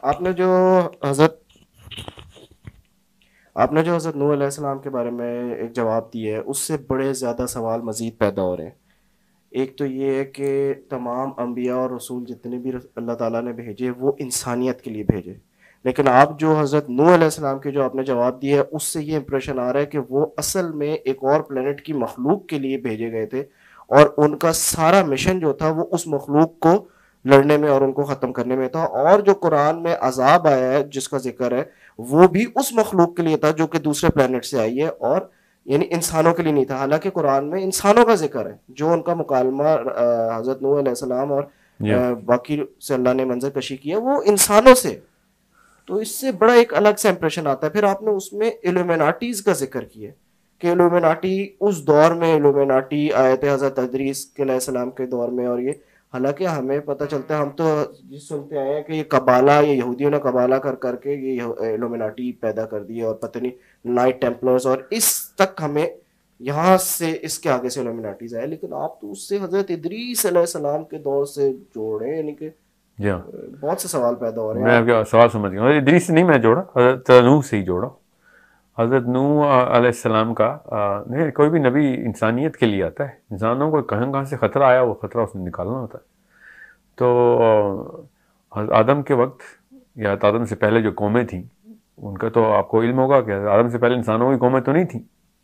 آپ نے جو حضرت آپ نے جو حضرت نوح علیہ السلام کے بارے میں ایک جواب دیا ہے، اس سے بڑے زیادہ سوال مزید پیدا ہو رہے ہیں۔ ایک تو یہ ہے کہ تمام انبیاء اور رسول جتنے بھی اللہ تعالیٰ نے بھیجے وہ انسانیت کے لیے بھیجے، لیکن آپ جو حضرت نوح علیہ السلام کے جو آپ نے جواب دیا ہے اس سے یہ امپریشن آ رہا ہے کہ وہ اصل میں ایک اور پلانٹ کی مخلوق کے لیے بھیجے گئے تھے، اور ان کا سارا مشن جو تھا وہ اس مخلوق کو لڑنے میں اور ان کو ختم کرنے میں تھا، اور جو قرآن میں عذاب آیا ہے جس کا ذکر ہے وہ بھی اس مخلوق کے لیے تھا جو کہ دوسرے پلانٹ سے آئی ہے، اور یعنی انسانوں کے لیے نہیں تھا۔ حالانکہ قرآن میں انسانوں کا ذکر ہے، جو ان کا مکالمہ حضرت نوح علیہ السلام اور یا باقی سے اللہ نے منظر کشی کی ہے وہ انسانوں سے، تو اس سے بڑا ایک الگ سا امپریشن آتا ہے۔ پھر آپ نے اس میں ایلومیناٹیز کا ذکر کیا کہ ایلومیناٹی اس دور میں ایلومیناٹی آئے تھے حضرت ادریس علیہ السلام کے دور میں، اور یہ حالانکہ ہمیں پتہ چلتا ہے، ہم تو یہ سنتے آئے ہیں کہ یہ قبالہ، یہ یہودیوں نے قبالہ کر کر کے یہ ایلومیناٹی پیدا کر دی ہے، اور پتہ نہیں نائٹ ٹیمپلرز، اور اس تک ہمیں یہاں سے اس کے آگے سے ایلومیناٹیز آئے، لیکن آپ تو اس سے حضرت ادریس علیہ السلام کے دور سے جوڑے، یعنی کہ یا بہت سے سوال پیدا ہو رہے ہیں میں آپ آپ۔ کا سوال سمجھ گیا، ادریس سے نہیں میں جوڑا، حضرت نوح سے ہی جوڑا۔ حضرت نوح علیہ السلام کا نہیں، کوئی بھی نبی انسانیت کے لیے آتا ہے، انسانوں کو کہاں کہاں سے خطرہ آیا وہ خطرہ اس نے نکالنا ہوتا ہے۔ تو حضرت آدم کے وقت یا آدم سے پہلے جو قومیں تھیں ان کا تو آپ کو علم ہوگا کہ آدم سے پہلے انسانوں کی قومیں تو نہیں تھیں،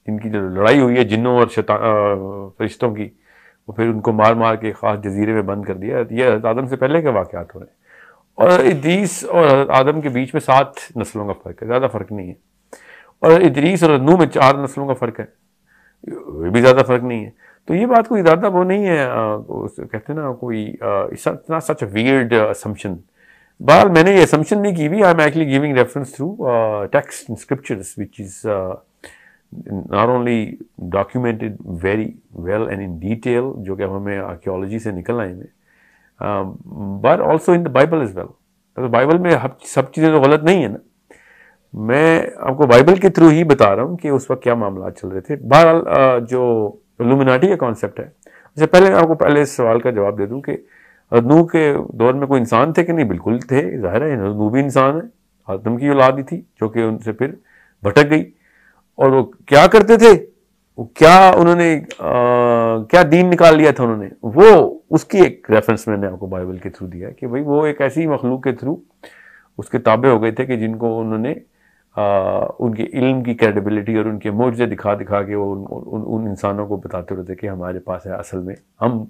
جن کی جو لڑائی ہوئی ہے جنوں اور فرشتوں کی، وہ پھر ان کو مار مار کے خاص جزیرے میں بند کر دیا۔ یہ حضرت آدم سے پہلے کے واقعات ہو رہے ہیں، اور ادریس اور حضرت آدم کے بیچ میں 7 نسلوں کا فرق ہے، زیادہ فرق نہیں ہے، اور ادریس اور نوح میں 4 نسلوں کا فرق ہے، یہ بھی زیادہ فرق نہیں ہے۔ تو یہ بات کوئی زیادہ وہ نہیں ہے، کہتے ہیں نا کوئی سچ اے ویئرڈ اسمپشن۔ بہرحال میں نے یہ اسمپشن نہیں کی بھی، I am actually giving reference through text and scriptures which is not only documented very well and in detail، جو کہ ہمیں آرکیولوجی سے نکل آئے ہیں، but also in the Bible as well۔ تو بائبل میں سب چیزیں تو غلط نہیں ہیں نا، میں آپ کو بائبل کے تھرو ہی بتا رہا ہوں کہ اس وقت کیا معاملات چل رہے تھے۔ بہرحال جو الومناٹی کا کانسیپٹ ہے، اس سے پہلے آپ کو پہلے اس سوال کا جواب دے دوں کہ نوح کے دور میں کوئی انسان تھے کہ نہیں؟ بالکل تھے، ظاہر ہے نوح بھی انسان ہے، آدم کی اولاد ہی تھی جو کہ ان سے پھر بھٹک گئی۔ اور وہ کیا کرتے تھے، وہ کیا انہوں نے کیا دین نکال لیا تھا انہوں نے، وہ اس کی ایک ریفرنس میں نے آپ کو بائبل کے تھرو دیا کہ بھئی وہ ایک ایسی مخلوق کے تھرو اس کے تابع ہو گئے تھے کہ جن کو انہوں نے ان کے علم کی کریڈیبلٹی اور ان کے معجزے دکھا دکھا کے وہ ان انسانوں کو بتاتے رہتے کہ ہمارے پاس ہے اصل میں ہم،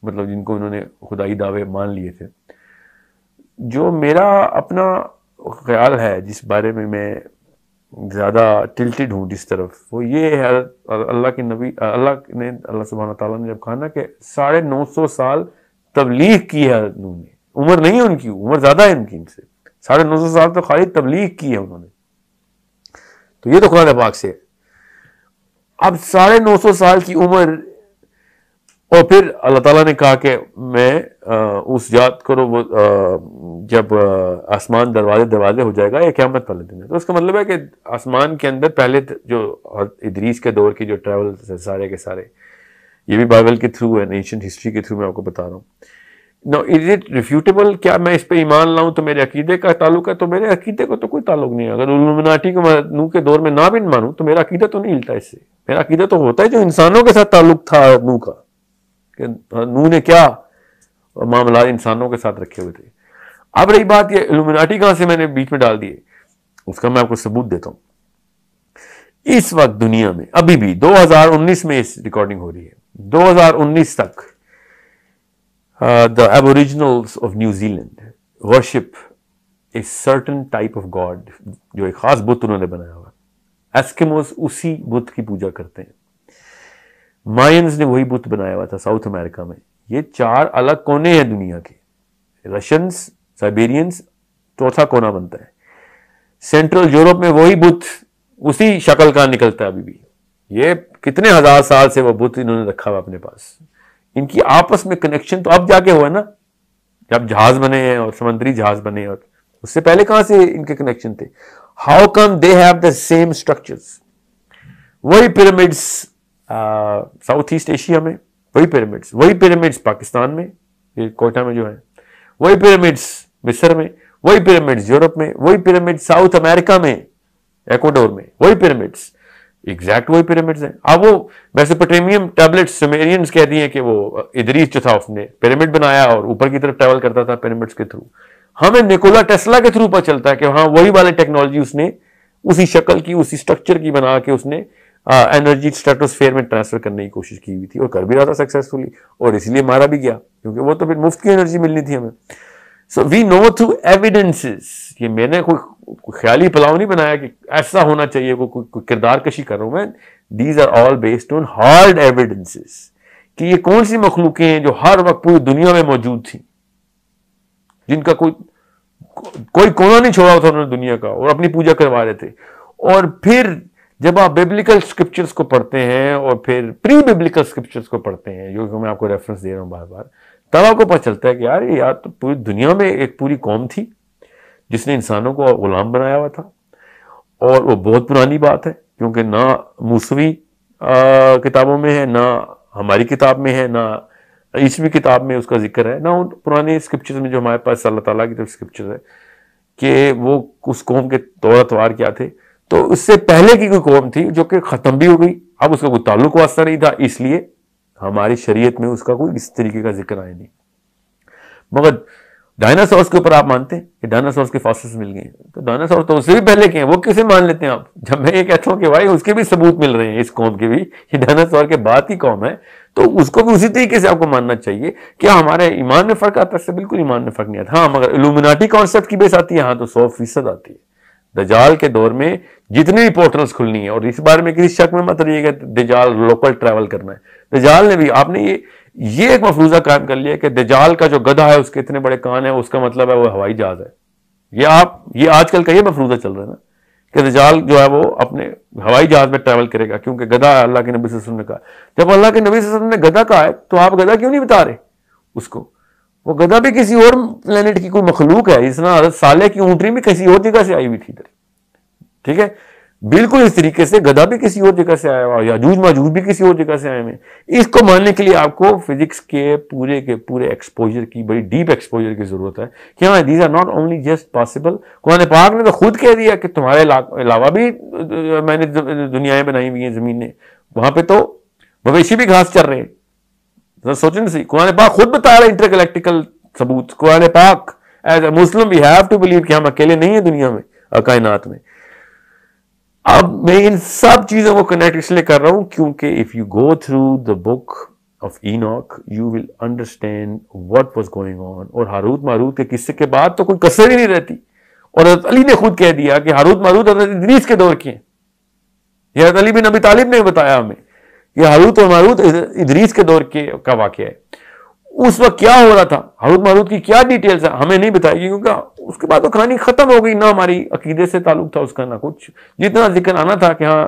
مطلب جن کو انہوں نے خدائی دعوے مان لیے تھے۔ جو میرا اپنا خیال ہے جس بارے میں میں زیادہ ٹلٹڈ ہوں جس طرف، وہ یہ ہے اللہ کے نبی اللہ سبحانہ تعالیٰ نے جب کہا نا کہ 950 سال تبلیغ کی ہے حضرت نوح نے، عمر نہیں ہے ان کی، عمر زیادہ ہے ان کی، ان سے 950 سال تو خالی تبلیغ کی ہے انہوں نے، تو یہ تو قرآن پاک سے ہے۔ اب 950 سال کی عمر، اور پھر اللہ تعالیٰ نے کہا کہ میں اس یاد کرو وہ جب آسمان دروازے ہو جائے گا، یہ قیامت والے دن ہے۔ تو اس کا مطلب ہے کہ آسمان کے اندر پہلے جو ادریس کے دور کی جو ٹریول سارے کے سارے، یہ بھی بائبل کے تھرو ہے، اینشنٹ ہسٹری کے تھرو میں آپ کو بتا رہا ہوں۔ نو از اٹ ریفیوٹیبل؟ کیا میں اس پہ ایمان لاؤں تو میرے عقیدے کا تعلق ہے؟ تو میرے عقیدے کو تو کوئی تعلق نہیں ہے۔ اگر الومناٹی کو میں نوح کے دور میں نہ بھی مانوں تو میرا عقیدہ تو نہیں ہلتا اس سے۔ میرا عقیدہ تو ہوتا ہے جو انسانوں کے ساتھ تعلق تھا نوح کا، کہ نوح نے کیا معاملات انسانوں کے ساتھ رکھے ہوئے تھے۔ اب رہی بات یہ الومناٹی کہاں سے میں نے بیچ میں ڈال دیے، اس کا میں آپ کو ثبوت دیتا ہوں۔ اس وقت دنیا میں ابھی بھی 2019 میں اس ریکارڈنگ ہو رہی ہے، 2019 تک the aboriginals of New Zealand worship a certain type of god، جو ایک خاص بت انہوں نے بنایا ہوا۔ ایسکیموز اسی بت کی پوجا کرتے ہیں۔ مائنز نے وہی بت بنایا ہوا تھا ساؤتھ امریکہ میں۔ یہ 4 الگ کونے ہیں دنیا کے، رشینز، سائبیرینز، چوتھا کونا بنتا ہے۔ سینٹرل یورپ میں وہی بت اسی شکل کا نکلتا ہے ابھی بھی۔ یہ کتنے ہزار سال سے وہ بت انہوں نے رکھا ہوا اپنے پاس۔ ان کی آپس میں کنیکشن تو اب جا کے ہوا نا، جب جہاز بنے ہیں اور سمندری جہاز بنے، اور اس سے پہلے کہاں سے ان کے کنیکشن تھے؟ How come they have the same structures? وہی پیرامڈس ساؤتھ ایسٹ ایشیا میں، وہی پیرامڈس پاکستان میں، یہ کوئٹہ میں جو ہے، وہی پیرامڈس مصر میں، وہی پیرامڈز یورپ میں، وہی پیرامڈ ساؤتھ امریکہ میں، ایکوڈور میں وہی پیرامڈز، ایگزیکٹ وہی پیرامڈز ہیں. اب وہ میسوپوٹیمیم ٹیبلٹس سمیرینز کہہ دی ہیں کہ وہ ادریس جو تھا اس نے پیرامڈ بنایا اور اوپر کی طرف ٹریول کرتا تھا پیرامڈس کے تھرو. ہمیں نیکولا ٹیسلا کے تھرو پتہ چلتا ہے کہ ہاں وہی والی ٹیکنالوجی اس نے اسی شکل کی اسی سٹرکچر کی بنا کے اس نے انرجی اسٹریٹوسفیئر میں ٹرانسفر کرنے کی کوشش کی ہوئی تھی اور کر بھی رہا تھا سکسیسفلی، اور اس لیے مارا بھی گیا کیونکہ وہ تو پھر مفت کی انرجی ملنی تھی ہمیں. سو وی نو تھرو ایویڈنسز. یہ میں نے کوئی خیالی پلاؤ نہیں بنایا کہ ایسا ہونا چاہیے، کوئی کردار کشی کر رہا ہوں میں. These are all based on hard evidences کہ یہ کون سی مخلوقیں ہیں جو ہر وقت پوری دنیا میں موجود تھیں، جن کا کوئی کونا نہیں چھوڑا تھا انہوں نے دنیا کا، اور اپنی پوجا کروا رہے تھے. اور پھر جب آپ بیبلیکل اسکرپچرز کو پڑھتے ہیں اور پھر پری بیبلیکل اسکرپچرز کو پڑھتے ہیں، جو کہ میں آپ کو ریفرنس دے رہا ہوں بار بار، تب آپ کو پتہ چلتا ہے کہ یار تو پوری دنیا میں ایک پوری قوم تھی جس نے انسانوں کو غلام بنایا ہوا تھا. اور وہ بہت پرانی بات ہے کیونکہ نہ موسوی کتابوں میں ہے، نہ ہماری کتاب میں ہے، نہ عیسوی کتاب میں اس کا ذکر ہے، نہ ان پرانے اسکرپچرز میں جو ہمارے پاس اللہ تعالیٰ کی طرف اسکرپچر ہے کہ وہ اس قوم کے طور اتوار کیا تھے. تو اس سے پہلے کی کوئی قوم تھی جو کہ ختم بھی ہو گئی، اب اس کا کوئی تعلق واسطہ نہیں تھا، اس لیے ہماری شریعت میں اس کا کوئی اس طریقے کا ذکر آیا نہیں. مگر ڈائناسورس کے اوپر آپ مانتے ہیں کہ ڈائناسورس کے فاسلز مل گئے ہیں، تو ڈائناسور تو اس سے بھی پہلے کے ہیں، وہ کیسے مان لیتے ہیں آپ؟ جب میں یہ کہتا ہوں کہ بھائی اس کے بھی ثبوت مل رہے ہیں، اس قوم کے بھی، یہ ڈائناسور کے بعد کی قوم ہے، تو اس کو بھی اسی طریقے سے آپ کو ماننا چاہیے. کیا ہمارے ایمان میں فرق آتا ہے؟ اس سے بالکل ایمان میں فرق نہیں آتا. ہاں مگر الومناٹی کانسیپٹ کی بیس آتی ہے، ہاں تو 100% آتی ہے. دجال کے دور میں جتنی بھی پورٹلز کھلنی ہیں، اور اس بارے میں کسی شک میں مت رہیے کہ دجال لوکل ٹریول کرنا ہے. دجال نے بھی، آپ نے یہ ایک مفروضہ قائم کر لیا کہ دجال کا جو گدھا ہے اس کے اتنے بڑے کان ہیں، اس کا مطلب ہے وہ ہوائی جہاز ہے. یہ آج کل کا یہ مفروضہ چل رہا ہے نا کہ دجال جو ہے وہ اپنے ہوائی جہاز میں ٹریول کرے گا کیونکہ گدھا اللہ کے نبی صلی اللہ علیہ وسلم نے کہا. جب اللہ کے نبی صلی اللہ علیہ وسلم نے گدھا کہا ہے تو آپ گدھا کیوں نہیں بتا رہے اس کو؟ وہ گدھا بھی کسی اور پلینٹ کی کوئی مخلوق ہے، جس طرح حضرت صالح کی اونٹنی بھی کسی اور جگہ سے آئی ہوئی تھی ادھر. ٹھیک ہے، بالکل اس طریقے سے گدھا بھی کسی اور جگہ سے آیا ہوا، یاجوج ماجوج بھی کسی اور جگہ سے آئے ہوئے. اس کو ماننے کے لیے آپ کو فزکس کے پورے ایکسپوجر کی، بڑی ڈیپ ایکسپوجر کی ضرورت ہے کہ ہاں these are not only just possible. قرآن پاک نے تو خود کہہ دیا کہ تمہارے علاوہ بھی میں نے دنیایں بنائی ہوئی ہیں زمین نے، وہاں پہ تو مویشی بھی گھاس چر رہے ہیں. سوچیں نا، قرآن پاک خود بتا رہا ہے انٹرگلیکٹیکل ثبوت. قرآن پاک as a Muslim we have to believe کہ ہم اکیلے نہیں ہیں دنیا میں، کائنات میں. اب میں ان سب چیزوں کو کنیکٹ اس لیے کر رہا ہوں کیونکہ if you go through the book of Enoch you will understand what was going on. اور ہاروت ماروت کے قصے کے بعد تو کوئی کسر ہی نہیں رہتی. اور حضرت علی نے خود کہہ دیا کہ ہاروت ماروت حضرت ادریس کے دور کے ہیں. یہ حضرت علی بن ابی طالب نے بتایا ہمیں کہ ہاروت اور ماروت ادریس کے دور کا واقعہ ہے. اس وقت کیا ہو رہا تھا، ہاروت ماروت کی کیا ڈیٹیلز ہیں ہمیں نہیں بتائی گی کیونکہ اس کے بعد تو کہانی ختم ہو گئی. نہ ہماری عقیدے سے تعلق تھا اس کا، نہ کچھ. جتنا ذکر آنا تھا کہ ہاں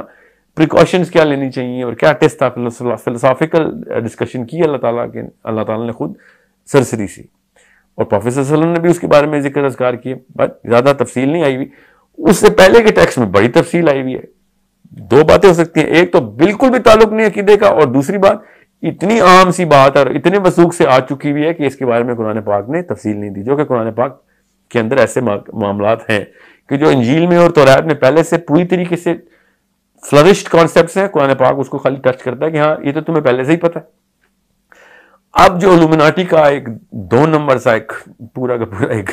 پریکاشنز کیا لینی چاہیے اور کیا ٹیسٹ تھا، فلسافیکل ڈسکشن کی اللہ تعالیٰ نے خود سرسری سی. اور پروفیسر صلی اللہ علیہ وسلم نے بھی اس کے بارے میں ذکر اذکار کیے، بٹ زیادہ تفصیل نہیں آئی ہوئی. اس سے پہلے کے ٹیکسٹ میں بڑی تفصیل آئی ہوئی ہے. دو باتیں ہو سکتی ہیں، ایک تو بالکل بھی تعلق نہیں عقیدے کا، اور دوسری بات اتنی عام سی بات اور اتنے وثوق سے آ چکی ہوئی ہے کہ اس کے بارے میں قرآن پاک نے تفصیل نہیں دی. جو کہ قرآن پاک کے اندر ایسے معاملات ہیں کہ جو انجیل میں اور تورات میں پہلے سے پوری طریقے سے فلرشڈ کانسیپٹس ہیں، قرآن پاک اس کو خالی ٹچ کرتا ہے کہ ہاں یہ تو تمہیں پہلے سے ہی پتہ ہے. اب جو الومناٹی کا ایک 2 نمبر سا ایک پورا کا پورا ایک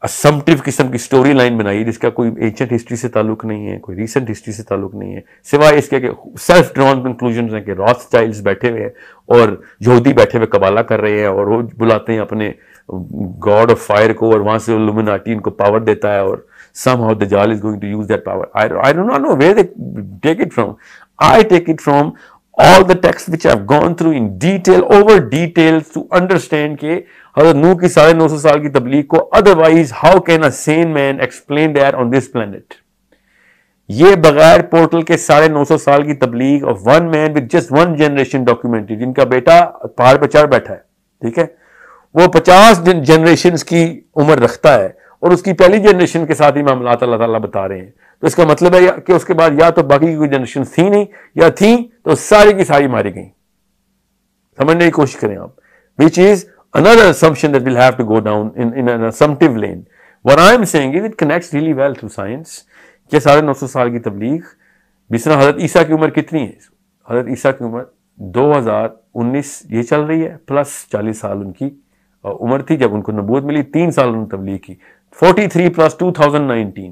اسمپٹیو قسم کی سٹوری لائن بنائی جس کا کوئی اینشنٹ ہسٹری سے تعلق نہیں ہے، کوئی ریسنٹ ہسٹری سے تعلک نہیں ہے، سوائے اس کے کہ سیلف ڈرون کنکلوژنز ہیں کہ راس چائلڈز بیٹھے ہوئے ہیں اور یہودی بیٹھے ہوئے قبالہ کر رہے ہیں اور وہ بلاتے ہیں اپنے گاڈ آف فائر کو، اور وہاں سے الومناٹی ان کو پاور دیتا ہے، اور somehow Dajjal is going to use that power. I do not know where they take it from. I take it from all the texts which I've gone through in detail, over details to understand کہ حضرت نوح کی 950 سال کی تبلیغ کو otherwise how can a sane man explain that on this planet. یہ بغیر portal کے 950 سال کی تبلیغ of one man with just one generation documented، جن کا بیٹا پہاڑ پہ چڑھ بیٹھا ہے، ٹھیک ہے، وہ 50 جنریشنز کی عمر رکھتا ہے، اور اس کی پہلی جنریشن کے ساتھ ہی معاملات اللہ تعالیٰ بتا رہے ہیں. تو اس کا مطلب ہے کہ اس کے بعد یا تو باقی کی کوئی جنریشن تھی نہیں، یا تھیں تو ساری کی ساری ماری گئیں. سمجھنے کی کوشش کریں آپ. which is another assumption that we'll have to go down in an assumptive lane. What I am saying is it connects really well through science. کہ 950 سال کی تبلیغ، جس طرح حضرت عیسیٰ کی عمر کتنی ہے؟ حضرت عیسیٰ کی عمر 2019 یہ چل رہی ہے، پلس 40 سال ان کی عمر تھی جب ان کو نبوت ملی، 3 سال انہوں نے تبلیغ کی، 43 پلس 2019،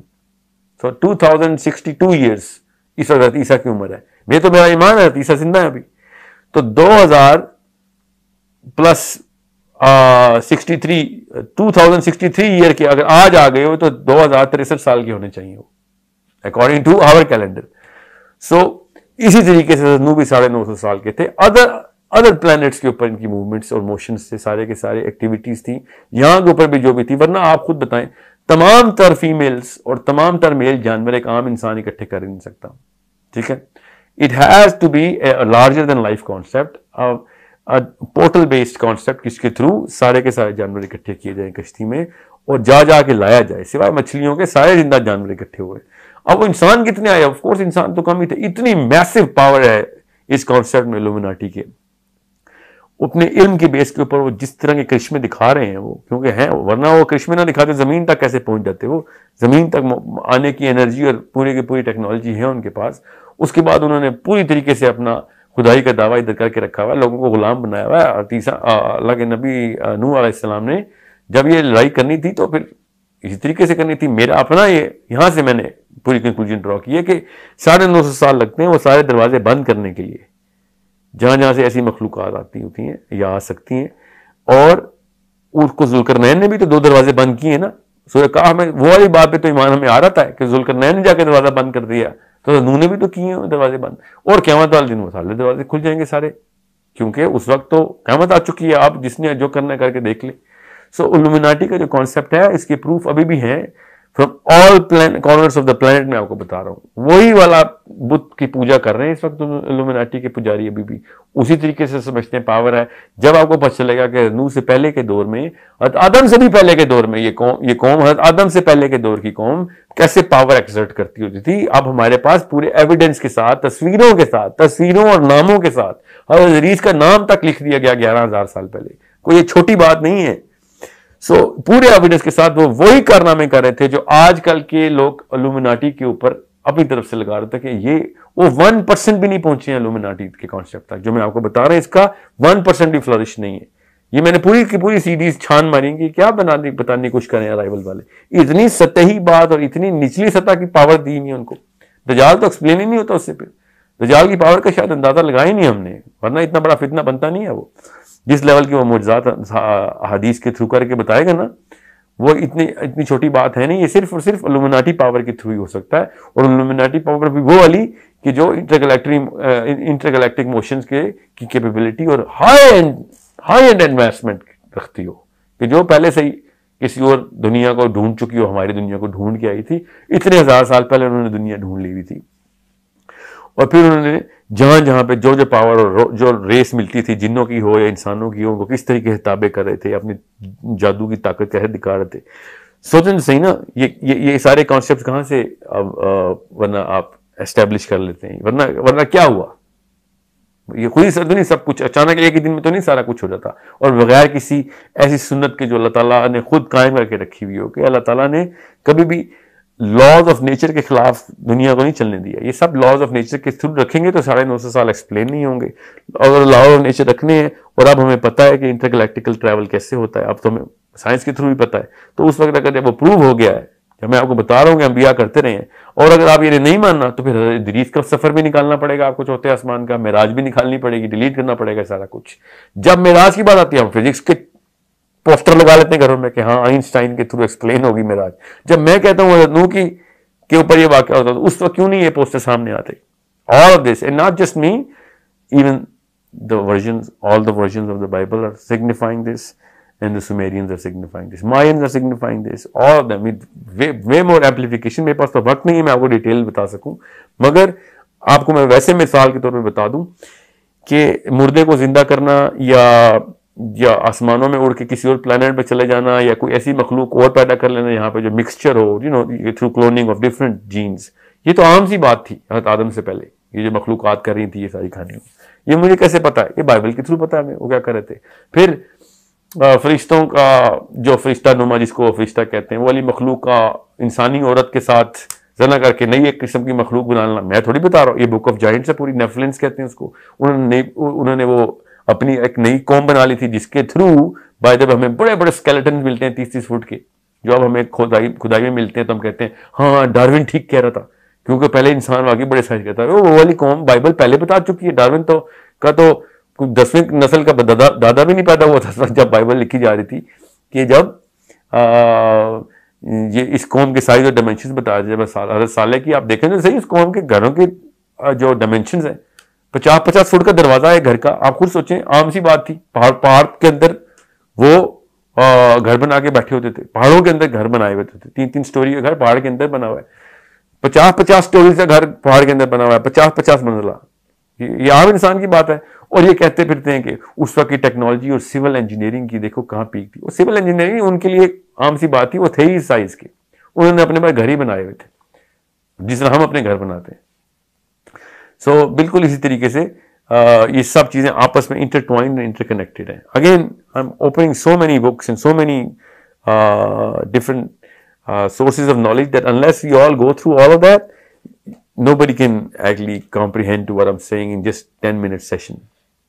so 2062 ایئرس اس وقت حضرت عیسیٰ کی عمر ہے. میں تو میرا ایمان ہے حضرت عیسیٰ زندہ ہے ابھی، تو 2000 پلس 2063 ایئر کے اگر آج آ گئے ہو تو 2063 سال کے ہونے چاہیے وہ اکارڈنگ ٹو آور کیلنڈر. سو اسی طریقے سے نو بھی 950 سال کے تھے. ادر پلانٹس کے اوپر ان کی موومنٹس اور موشنز سے سارے کے سارے ایکٹیویٹیز تھیں، یہاں کے اوپر بھی جو بھی تھی. ورنہ آپ خود بتائیں تمام تر فیمیلز اور تمام تر میل جانور ایک عام انسان اکٹھے کر نہیں سکتا، ٹھیک ہے. It has to be a larger than life concept, portal based concept, جس کے تھرو سارے کے سارے جانور اکٹھے کیے جائیں کشتی میں اور جا کے لایا جائے، سوائے مچھلیوں کے سارے زندہ جانور اکٹھے ہوئے. اب وہ انسان کتنے آئے؟ آف کورس انسان تو کم ہی تھے. اتنی میسو پاور ہے اس کانسیپٹ میں الومناٹی کے، اپنے علم کے بیس کے اوپر وہ جس طرح کے کرشمے دکھا رہے ہیں وہ کیونکہ ہیں، ورنہ وہ کرشمے نہ دکھاتے زمین تک کیسے پہنچ جاتے؟ وہ زمین تک آنے کی انرجی اور پوری کی پوری ٹیکنالوجی ہے ان کے پاس. اس کے بعد انہوں نے پوری طریقے سے اپنا خدائی کا دعویٰ ادھر کر کے رکھا ہوا ہے، لوگوں کو غلام بنایا ہوا ہے. اللہ کے نبی نوح علیہ السلام نے جب یہ لڑائی کرنی تھی تو پھر اسی طریقے سے کرنی تھی. میرا اپنا یہاں سے میں نے پوری کنکلوژن ڈرا کی ہے کہ 950 سال لگتے ہیں وہ سارے دروازے بند کرنے کے لیے، جہاں سے ایسی مخلوقات آتی ہوتی ہیں یا آ سکتی ہیں. اور اس کو ذوالقرنین نے بھی تو 2 دروازے بند کیے نا. سورہ کہف میں وہ والی بات پہ تو ایمان ہمیں آ رہا تھا کہ ذوالقرنین نے جا کے دروازہ بند کر دیا، تو نوح نے بھی تو کیے ہیں دروازے بند. اور قیامت والے دن وہ سارے دروازے کھل جائیں گے سارے، کیونکہ اس وقت تو قیامت آ چکی ہے. آپ جس نے جو کرنا ہے کر کے دیکھ لیں. سو الومناٹی کا جو کانسیپٹ ہے اس کے پروف ابھی بھی ہیں from all corners of the planet. میں آپ کو بتا رہا ہوں وہی والا بت کی پوجا کر رہے ہیں اس وقت الومناٹی کے پجاری ابھی بھی اسی طریقے سے سمجھتے ہیں پاور ہے. جب آپ کو پتہ چلے گا کہ نوح سے پہلے کے دور میں، حضرت آدم سے بھی پہلے کے دور میں یہ قوم حضرت آدم سے پہلے کے دور کی قوم کیسے پاور ایکسرٹ کرتی ہوتی تھی. اب ہمارے پاس پورے ایویڈنس کے ساتھ، تصویروں کے ساتھ، تصویروں اور ناموں کے ساتھ حضرت ادریس کا نام تک لکھ دیا گیا 11,000 سال پہلے. کوئی یہ چھوٹی بات نہیں ہے. سو پورے ایویڈنس کے ساتھ وہ وہی کارنامے کر رہے تھے جو آج کل کے لوگ الومناٹی کے اوپر اپنی طرف سے لگا رہے تھے کہ یہ وہ 1% بھی نہیں پہنچے ہیں الومناٹی کے کانسیپٹ تک. جو میں آپ کو بتا رہا ہوں اس کا 1% بھی فلرش نہیں ہے. یہ میں نے پوری کی پوری سیریز چھان ماری کہ کیا بتانے کی کوشش کریں ارائیول والے. اتنی سطحی بات اور اتنی نچلی سطح کی پاور دی نہیں ان کو. دجال تو ایکسپلین ہی نہیں ہوتا اس سے. پھر دجال کی پاور کا شاید اندازہ لگایا نہیں ہم نے، ورنہ اتنا بڑا فتنہ بنتا نہیں ہے. وہ جس لیول کی وہ معجزات حدیث کے تھرو کر کے بتائے گا نا، وہ اتنی چھوٹی بات ہے نہیں. یہ صرف اور صرف الومناٹی پاور کے تھرو ہی ہو سکتا ہے. اور الومناٹی پاور بھی وہ والی کہ جو انٹرگلیکٹک موشنز کی کیپیبلٹی اور ہائی اینڈ انویسٹمنٹ رکھتی ہو، کہ جو پہلے سے ہی کسی اور دنیا کو ڈھونڈ چکی ہو، ہماری دنیا کو ڈھونڈ کے آئی تھی. اتنے 1000 سال پہلے انہوں نے دنیا ڈھونڈ لی ہوئی تھی. اور پھر انہوں نے جہاں پہ جو پاور اور جو ریس ملتی تھی، جنوں کی ہو یا انسانوں کی ہو، وہ کس طریقے سے تابع کر رہے تھے، اپنی جادو کی طاقت کیسے دکھا رہے تھے. سوچیں صحیح نا، یہ سارے کانسیپٹ کہاں سے ورنہ آپ اسٹیبلش کر لیتے ہیں. ورنہ کیا ہوا؟ یہ خود ہی تو نہیں سب کچھ اچانک ایک ہی دن میں تو نہیں سارا کچھ ہو جاتا، اور بغیر کسی ایسی سنت کے جو اللہ تعالیٰ نے خود قائم کر کے رکھی ہوئی ہو. کہ اللہ تعالیٰ نے کبھی بھی لاز آف نیچر کے خلاف دنیا کو نہیں چلنے دیا. یہ سب لاز آف نیچر کے تھرو رکھیں گے تو 950 سال ایکسپلین نہیں ہوں گے. اگر لاز آف نیچر رکھنے ہیں، اور اب ہمیں پتہ ہے کہ انٹرگلیکٹیکل ٹریول کیسے ہوتا ہے، اب تو ہمیں سائنس کے تھرو بھی پتہ ہے. تو اس وقت اگر جب وہ پروو ہو گیا ہے، جب میں آپ کو بتا رہا ہوں کہ انبیاء کرتے رہے ہیں، اور اگر آپ یہ نہیں ماننا تو پھر ادریس کا سفر بھی نکالنا پڑے گا آپ کو، چوتھے آسمان کا معراج بھی نکالنی پڑے گی، ڈیلیٹ کرنا پڑے گا سارا کچھ. جب معراج کی بات آتی ہے ہم فزکس کے پوسٹر لگا لیتے ہیں گھروں میں کہ ہاں آئنسٹائن کے تھرو ایکسپلین ہوگی معراج. جب میں کہتا ہوں حضرت نوح کے اوپر یہ واقعہ ہوتا تو اس وقت کیوں نہیں یہ پوسٹر سامنے آتے؟ all of this and not just me, even all the versions of the Bible are signifying this, and the Sumerians are signifying this, Mayans are signifying this, all of them with way more amplification. میرے پاس تو وقت نہیں ہے میں آپ کو detail بتا سکوں، مگر آپ کو میں ویسے مثال کے طور پہ بتا دوں کہ مردے کو زندہ کرنا یا آسمانوں میں اڑ کے کسی اور پلانٹ پہ چلے جانا، یا کوئی ایسی مخلوق اور پیدا کر لینا یہاں پہ جو مکسچر ہو، through cloning of different genes, یہ تو عام سی بات تھی حضرت آدم سے پہلے. یہ جو مخلوقات کر رہی تھی یہ ساری کہانیوں، یہ مجھے کیسے پتا ہے؟ یہ بائبل کے تھرو پتا ہے ہمیں وہ کیا کر رہے تھے. پھر فرشتوں کا جو فرشتہ نما جس کو وہ فرشتہ کہتے ہیں وہ والی مخلوق کا انسانی عورت کے ساتھ زنا کر کے نئی ایک قسم کی مخلوق بنانا میں تھوڑی بتا رہا ہوں. یہ بک آف جائنٹس ہے پوری, نیفلنس کہتے ہیں اس کو. انہوں نے وہ اپنی ایک نئی قوم بنا لی تھی جس کے تھرو بائی جب ہمیں بڑے بڑے اسکیلیٹن ملتے ہیں 30-30 فٹ کے, جو اب ہمیں کھدائی میں ملتے ہیں تو ہم کہتے ہیں ہاں ڈارون ٹھیک کہہ رہا تھا, کیونکہ پہلے انسان واقعی بڑے سائز کرتا ہے. وہ والی قوم بائبل پہلے بتا چکی ہے. ڈارون تو 10ویں نسل کا دادا بھی نہیں پیدا ہوا تھا جب بائبل لکھی جا رہی تھی, کہ جب یہ اس قوم کے سائز اور ڈائمینشنز بتا رہے. جب حضرت صالح کی آپ دیکھیں تو صحیح, اس قوم کے گھروں کے جو ڈائمینشنز ہیں 50-50 فٹ کا دروازہ ہے گھر کا. آپ خود سوچیں, عام سی بات تھی. پہاڑ کے اندر وہ گھر بنا کے بیٹھے ہوتے تھے, پہاڑوں کے اندر گھر بنائے ہوتے تھے. 3-3 سٹوری کا گھر پہاڑ کے اندر بنا ہوا ہے, 50-50 سٹوری کا گھر پہاڑ کے اندر بنا ہوا ہے, 50-50 منزلہ. یہ عام انسان کی بات ہے. اور یہ کہتے پھرتے ہیں کہ اس وقت کی ٹیکنالوجی اور سول انجینئرنگ کی دیکھو کہاں پیک تھی. اور سول انجینئرنگ ان کے لیے عام سی بات تھی, وہ تھے ہی سائز کے. انہوں نے اپنے پاس گھر ہی بنائے ہوئے تھے جس طرح ہم اپنے گھر بناتے ہیں. سو بالکل اسی طریقے سے یہ سب چیزیں آپس میں انٹرٹوائنڈ انٹر کنیکٹڈ ہیں. Again I am opening so many books and so many different sources of knowledge that unless we all go through all of that, nobody can actually comprehend to what I'm saying in just 10-minute session.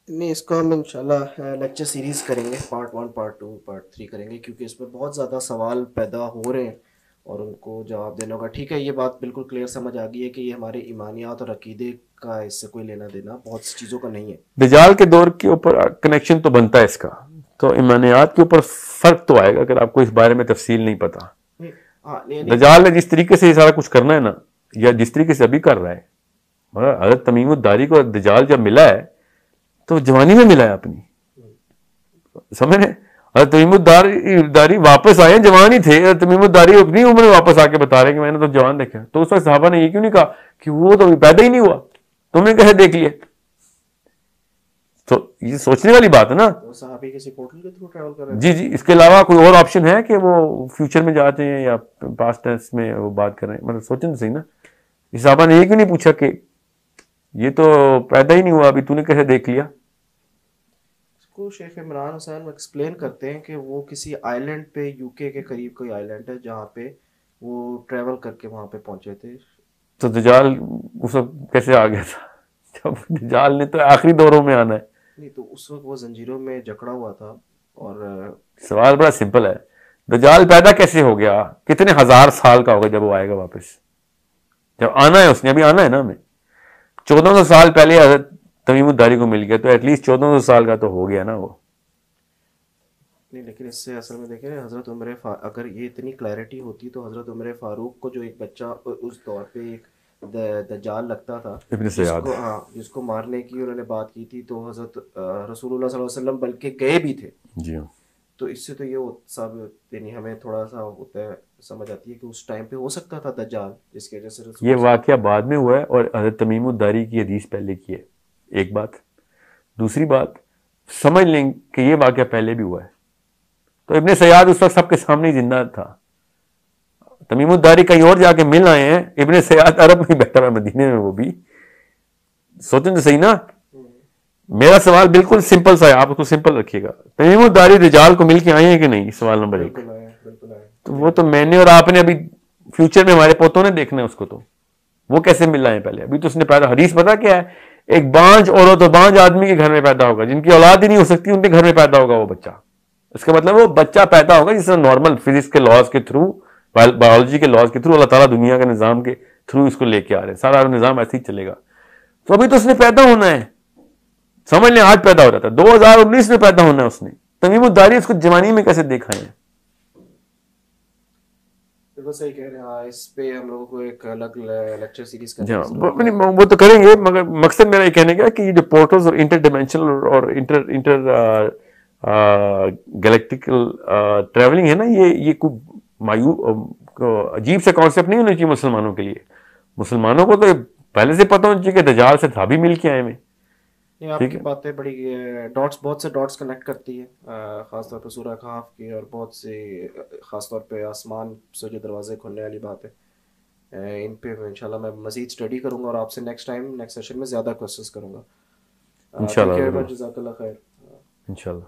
نہیں, اس کو ہم انشاءاللہ lecture series کریں گے, part 1 part 2 part 3 کریں گے, کیونکہ اس میں بہت زیادہ سوال پیدا ہو رہے ہیں اور ان کو جواب دینا ہوگا. ٹھیک ہے, یہ بات بالکل کلیئر سمجھ آ گئی ہے کہ یہ ہمارے ایمانیات اور عقیدے کا اس سے کوئی لینا دینا بہت سی چیزوں کا نہیں ہے. دجال کے دور کے اوپر کنیکشن تو بنتا ہے اس کا, تو ایمانیات کے اوپر فرق تو آئے گا اگر آپ کو اس بارے میں تفصیل نہیں پتا. دجال نے جس طریقے سے یہ سارا کچھ کرنا ہے نا, یا جس طریقے سے ابھی کر رہا ہے, مگر حضرت تمیم الداری کو دجال جب ملا ہے تو جوانی میں ملا ہے اپنی, سمجھ رہے. حضرت تمیم الداری واپس آئے, جوان ہی تھے. حضرت تمیم الداری اپنی عمر میں واپس آ کے بتا رہے ہیں کہ میں نے تو جوان دیکھا. تو اس وقت صحابہ نے یہ کیوں نہیں کہا کہ وہ تو پیدا ہی نہیں ہوا, تم نے کیسے دیکھ لیا؟ تو یہ سوچنے والی بات ہے نا. صحابی کسی پورٹل کے تھرو ٹریول کر رہے ہیں. جی, اس کے علاوہ کوئی اور آپشن ہے کہ وہ فیوچر میں جاتے ہیں یا پاسٹ ٹینس میں وہ بات کر رہے ہیں؟ مطلب سوچیں تو صحیح نا. اس صحابہ نے یہ کیوں نہیں پوچھا کہ یہ تو پیدا ہی نہیں ہوا ابھی, تو نے کیسے دیکھ لیا؟ اس کو شیخ عمران حسین ایکسپلین کرتے ہیں کہ وہ کسی آئی لینڈ پہ, یو کے قریب کوئی آئی لینڈ ہے جہاں پہ وہ ٹریول کر کے وہاں پہ پہنچے تھے. تو دجال اس وقت کیسے آ گیا تھا جب دجال نے تو آخری دوروں میں آنا ہے؟ نہیں, تو اس وقت وہ زنجیروں میں جکڑا ہوا تھا. اور سوال بڑا سمپل ہے, دجال پیدا کیسے ہو گیا؟ کتنے ہزار سال کا ہوگا جب وہ آئے گا واپس؟ جب آنا ہے اس نے, ابھی آنا ہے نا ہمیں. 1400 سال پہلے حضرت تمیم الداری کو مل گیا, تو ایٹ لیسٹ 1400 سال کا تو ہو گیا نا وہ. نہیں, لیکن اس سے اصل میں دیکھیں حضرت عمر اگر یہ اتنی کلیئرٹی ہوتی تو حضرت عمر فاروق کو جو ایک بچہ اس دور پہ ایک دجال لگتا تھا جس کو مارنے کی انہوں نے بات کی تھی, تو حضرت رسول اللہ صلی اللہ علیہ وسلم بلکہ گئے بھی تھے. جی ہاں. تو اس سے تو یہ سب یعنی ہمیں تھوڑا سا ہوتا ہے, سمجھ آتی ہے کہ اس ٹائم پہ ہو سکتا تھا دجال, جس کی وجہ سے یہ واقعہ بعد میں ہوا ہے اور حضرت تمیم الداری کی حدیث پہلے کی ہے. ایک بات. دوسری بات, سمجھ لیں کہ یہ واقعہ پہلے بھی ہوا ہے. تو ابن سیاد اس وقت سب کے سامنے ہی زندہ تھا. تمیم الداری کہیں اور جا کے مل آئے ہیں, ابن سیاد عرب میں بیٹھا ہوا مدینے میں. وہ بھی سوچیں تو صحیح نا. میرا سوال بالکل سمپل سا ہے, آپ اس کو سمپل رکھیے گا. تمیم الداری دجال کو مل کے آئے ہیں کہ نہیں؟ سوال نمبر 1. تو وہ تو میں نے اور آپ نے ابھی فیوچر میں ہمارے پوتوں نے دیکھنا ہے اس کو, تو وہ کیسے مل آئے پہلے؟ ابھی تو اس نے پیدا, حدیث پتا کیا ہے, ایک بانج عورت و بانج آدمی کے گھر میں پیدا ہوگا, جن کی اولاد ہی نہیں ہو سکتی ان کے گھر میں پیدا ہوگا وہ بچہ. اس کا مطلب وہ بچہ پیدا ہوگا جس طرح نارمل فزکس کے لاز کے تھرو, بایولوجی کے لاز کے تھرو, اللہ تعالیٰ دنیا کے نظام کے تھرو اس کو لے کے آ رہے ہیں. سارا نظام ایسے ہی چلے گا. تو ابھی تو اس نے پیدا ہونا ہے, سمجھ لیں آج پیدا ہو رہا تھا, 2019 میں پیدا ہونا ہے اس نے. تمیم الداری اس کو جوانی میں کیسے دیکھا ہے؟ بالکل صحیح کہہ رہے ہیں. ہاں, اس پہ ہم لوگوں کو ایک الگ لیکچر سیریز کرنا ہے. وہ تو کریں گے, مگر مقصد میرا یہ کہنے کا کہ یہ جو پورٹلز اور انٹر ڈائمینشنل اور انٹر گلیکٹیکل ٹریولنگ ہے نا, یہ کوئی عجیب سے کانسیپٹ نہیں ہونا چاہیے مسلمانوں کے لیے. مسلمانوں کو تو پہلے سے پتہ ہونا چاہیے کہ دجال سے تھا بھی مل کے آئے میں. آپ کی باتیں بڑی ڈاٹس, بہت سے ڈاٹس کنیکٹ کرتی ہے, خاص طور پہ سورہ کہف کی, اور بہت سے خاص طور پہ آسمان سے جو دروازے کھلنے والی بات ہے, ان پہ انشاءاللہ میں مزید اسٹڈی کروں گا اور آپ سے نیکسٹ ٹائم نیکسٹ سیشن میں زیادہ کوشچنس کروں گا. انشاءاللہ. جزاک اللہ خیر. انشاءاللہ.